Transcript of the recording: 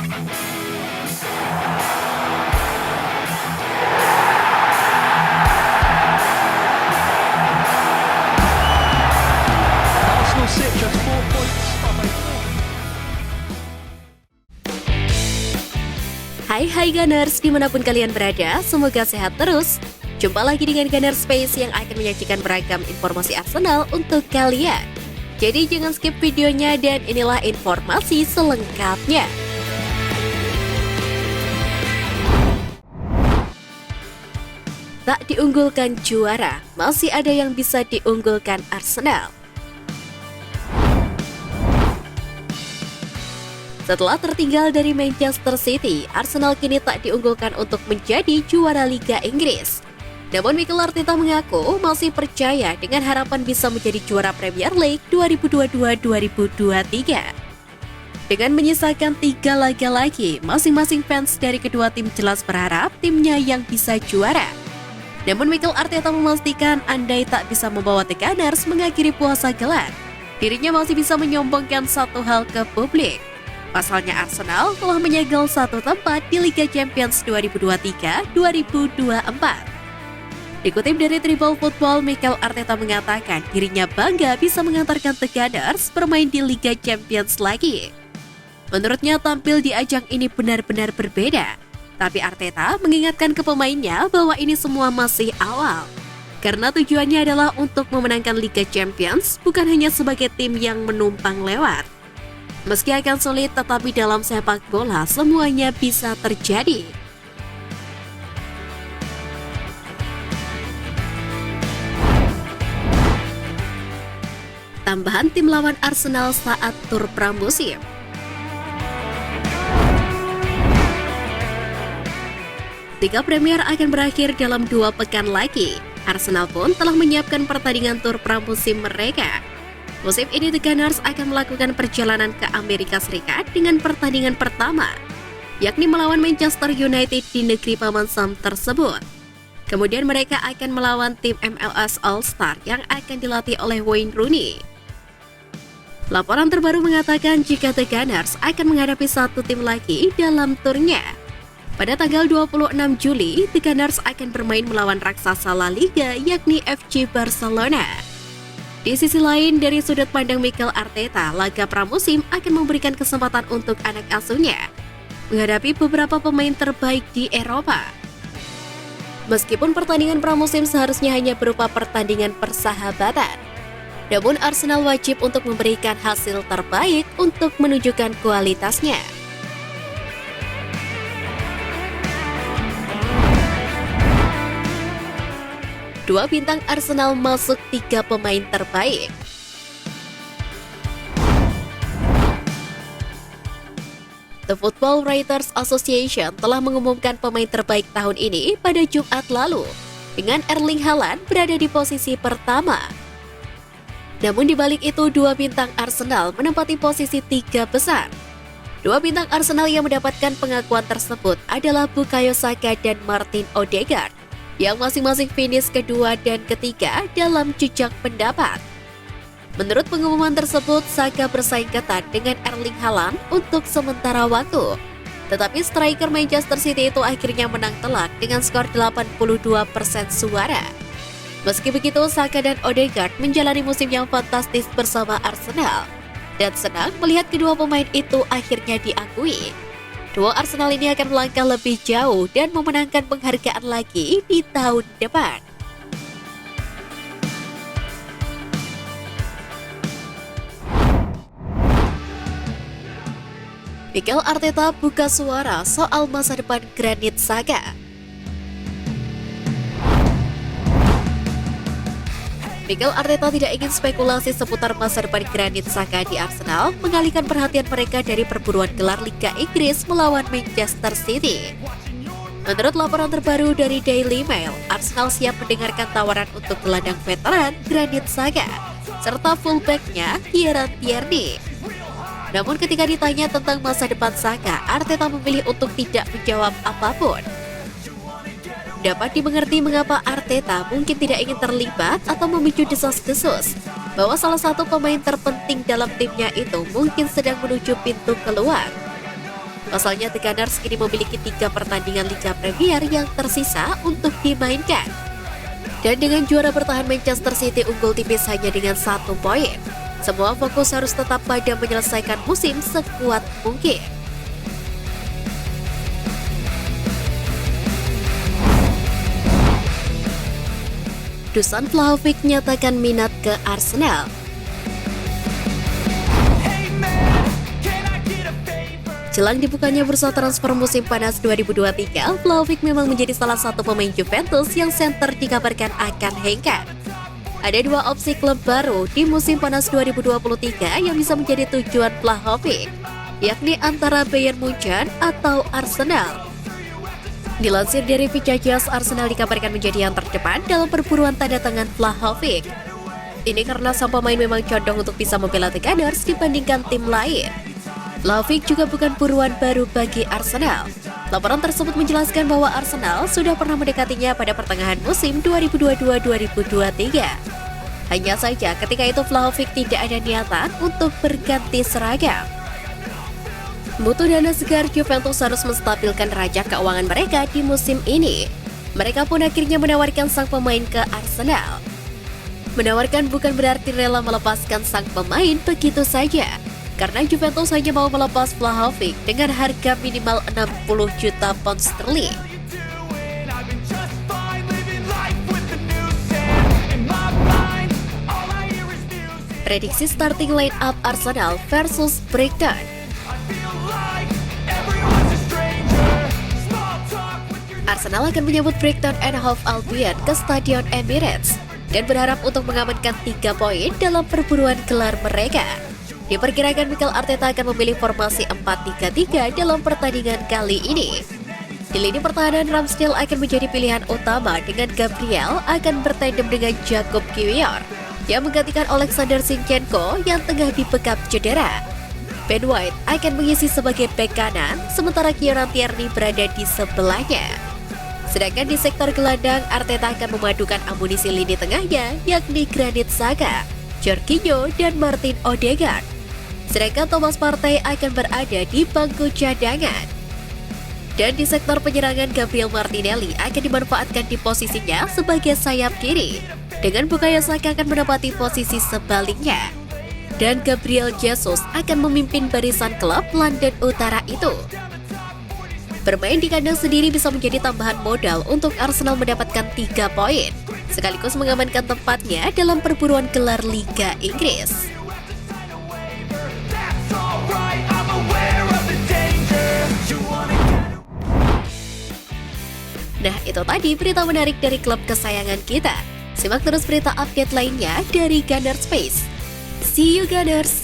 Arsenal sit just 4 points behind. Hai Gunners, dimanapun kalian berada, semoga sehat terus. Jumpa lagi dengan Gunner Space yang akan menyajikan beragam informasi Arsenal untuk kalian. Jadi jangan skip videonya dan inilah informasi selengkapnya. Tak diunggulkan juara, masih ada yang bisa diunggulkan Arsenal. Setelah tertinggal dari Manchester City, Arsenal kini tak diunggulkan untuk menjadi juara Liga Inggris. Namun Mikel Arteta mengaku masih percaya dengan harapan bisa menjadi juara Premier League 2022-2023. Dengan menyisakan 3 laga lagi, masing-masing fans dari kedua tim jelas berharap timnya yang bisa juara. Namun Mikel Arteta memastikan andai tak bisa membawa The Gunners mengakhiri puasa gelar, dirinya masih bisa menyombongkan satu hal ke publik. Pasalnya Arsenal telah menyegel satu tempat di Liga Champions 2023-2024. Dikutip dari Triple Football, Mikel Arteta mengatakan dirinya bangga bisa mengantarkan The Gunners bermain di Liga Champions lagi. Menurutnya tampil di ajang ini benar-benar berbeda, tapi Arteta mengingatkan ke pemainnya bahwa ini semua masih awal. Karena tujuannya adalah untuk memenangkan Liga Champions, bukan hanya sebagai tim yang menumpang lewat. Meski akan sulit, tetapi dalam sepak bola semuanya bisa terjadi. Tambahan tim lawan Arsenal saat tur pramusim. Liga Premier akan berakhir dalam 2 pekan lagi. Arsenal pun telah menyiapkan pertandingan tur pramusim mereka. Musim ini The Gunners akan melakukan perjalanan ke Amerika Serikat dengan pertandingan pertama, yakni melawan Manchester United di negeri Paman Sam tersebut. Kemudian mereka akan melawan tim MLS All-Star yang akan dilatih oleh Wayne Rooney. Laporan terbaru mengatakan jika The Gunners akan menghadapi satu tim lagi dalam turnya. Pada tanggal 26 Juli, The Gunners akan bermain melawan raksasa La Liga yakni FC Barcelona. Di sisi lain, dari sudut pandang Mikel Arteta, laga pramusim akan memberikan kesempatan untuk anak asuhnya menghadapi beberapa pemain terbaik di Eropa. Meskipun pertandingan pramusim seharusnya hanya berupa pertandingan persahabatan, namun Arsenal wajib untuk memberikan hasil terbaik untuk menunjukkan kualitasnya. Dua bintang Arsenal masuk 3 pemain terbaik. The Football Writers Association telah mengumumkan pemain terbaik tahun ini pada Jumat lalu, dengan Erling Haaland berada di posisi pertama. Namun di balik itu, 2 bintang Arsenal menempati posisi 3 besar. 2 bintang Arsenal yang mendapatkan pengakuan tersebut adalah Bukayo Saka dan Martin Odegaard, yang masing-masing finish kedua dan ketiga dalam jejak pendapat. Menurut pengumuman tersebut, Saka bersaing ketat dengan Erling Haaland untuk sementara waktu. Tetapi striker Manchester City itu akhirnya menang telak dengan skor 82% suara. Meski begitu, Saka dan Odegaard menjalani musim yang fantastis bersama Arsenal, dan senang melihat kedua pemain itu akhirnya diakui. Duo Arsenal ini akan melangkah lebih jauh dan memenangkan penghargaan lagi di tahun depan. Mikel Arteta buka suara soal masa depan Granit Xhaka. Mikel Arteta tidak ingin spekulasi seputar masa depan Granit Xhaka di Arsenal mengalihkan perhatian mereka dari perburuan gelar Liga Inggris melawan Manchester City. Menurut laporan terbaru dari Daily Mail, Arsenal siap mendengarkan tawaran untuk gelandang veteran Granit Xhaka serta fullback-nya Kieran Tierney. Namun ketika ditanya tentang masa depan Xhaka, Arteta memilih untuk tidak menjawab apapun. Dapat dimengerti mengapa Arteta mungkin tidak ingin terlibat atau memicu desas-desus bahwa salah satu pemain terpenting dalam timnya itu mungkin sedang menuju pintu keluar. Pasalnya The Gunners kini memiliki 3 pertandingan Liga Premier yang tersisa untuk dimainkan. Dan dengan juara bertahan Manchester City unggul tipis hanya dengan 1 poin. Semua fokus harus tetap pada menyelesaikan musim sekuat mungkin. Dusan Vlahovic nyatakan minat ke Arsenal. Jelang dibukanya bursa transfer musim panas 2023, Vlahovic memang menjadi salah satu pemain Juventus yang center dikabarkan akan hengkang. Ada 2 opsi klub baru di musim panas 2023 yang bisa menjadi tujuan Vlahovic, yakni antara Bayern Munchen atau Arsenal. Dilansir dari Vicajas, Arsenal dikabarkan menjadi yang terdepan dalam perburuan tanda tangan Vlahovic. Ini karena sang pemain memang condong untuk bisa membela The Gunners dibandingkan tim lain. Vlahovic juga bukan buruan baru bagi Arsenal. Laporan tersebut menjelaskan bahwa Arsenal sudah pernah mendekatinya pada pertengahan musim 2022-2023. Hanya saja ketika itu Vlahovic tidak ada niatan untuk berganti seragam. Butuh dana segar, Juventus harus menstabilkan raca keuangan mereka di musim ini. Mereka pun akhirnya menawarkan sang pemain ke Arsenal. Menawarkan bukan berarti rela melepaskan sang pemain begitu saja, karena Juventus hanya mau melepas Vlahovic dengan harga minimal 60 juta pound sterling. Prediksi starting line up Arsenal versus Brighton. Arsenal akan menyambut Brighton and Hove Albion ke Stadion Emirates dan berharap untuk mengamankan 3 poin dalam perburuan gelar mereka. Diperkirakan Mikel Arteta akan memilih formasi 4-3-3 dalam pertandingan kali ini. Di lini pertahanan, Ramsdale akan menjadi pilihan utama dengan Gabriel akan bertandem dengan Jakub Kiwior yang menggantikan Alexander Zinchenko yang tengah dibekap cedera. Ben White akan mengisi sebagai bek kanan, sementara Kieran Tierney berada di sebelahnya. Sedangkan di sektor gelandang, Arteta akan memadukan amunisi lini tengahnya, yakni Granit Xhaka, Jorginho, dan Martin Odegaard. Sedangkan Thomas Partey akan berada di bangku cadangan. Dan di sektor penyerangan, Gabriel Martinelli akan dimanfaatkan di posisinya sebagai sayap kiri, dengan Bukayo Saka akan menempati posisi sebaliknya. Dan Gabriel Jesus akan memimpin barisan klub London Utara itu. Bermain di kandang sendiri bisa menjadi tambahan modal untuk Arsenal mendapatkan 3 poin, sekaligus mengamankan tempatnya dalam perburuan gelar Liga Inggris. Nah, itu tadi berita menarik dari klub kesayangan kita. Simak terus berita update lainnya dari Gunners Space. See you Gunners!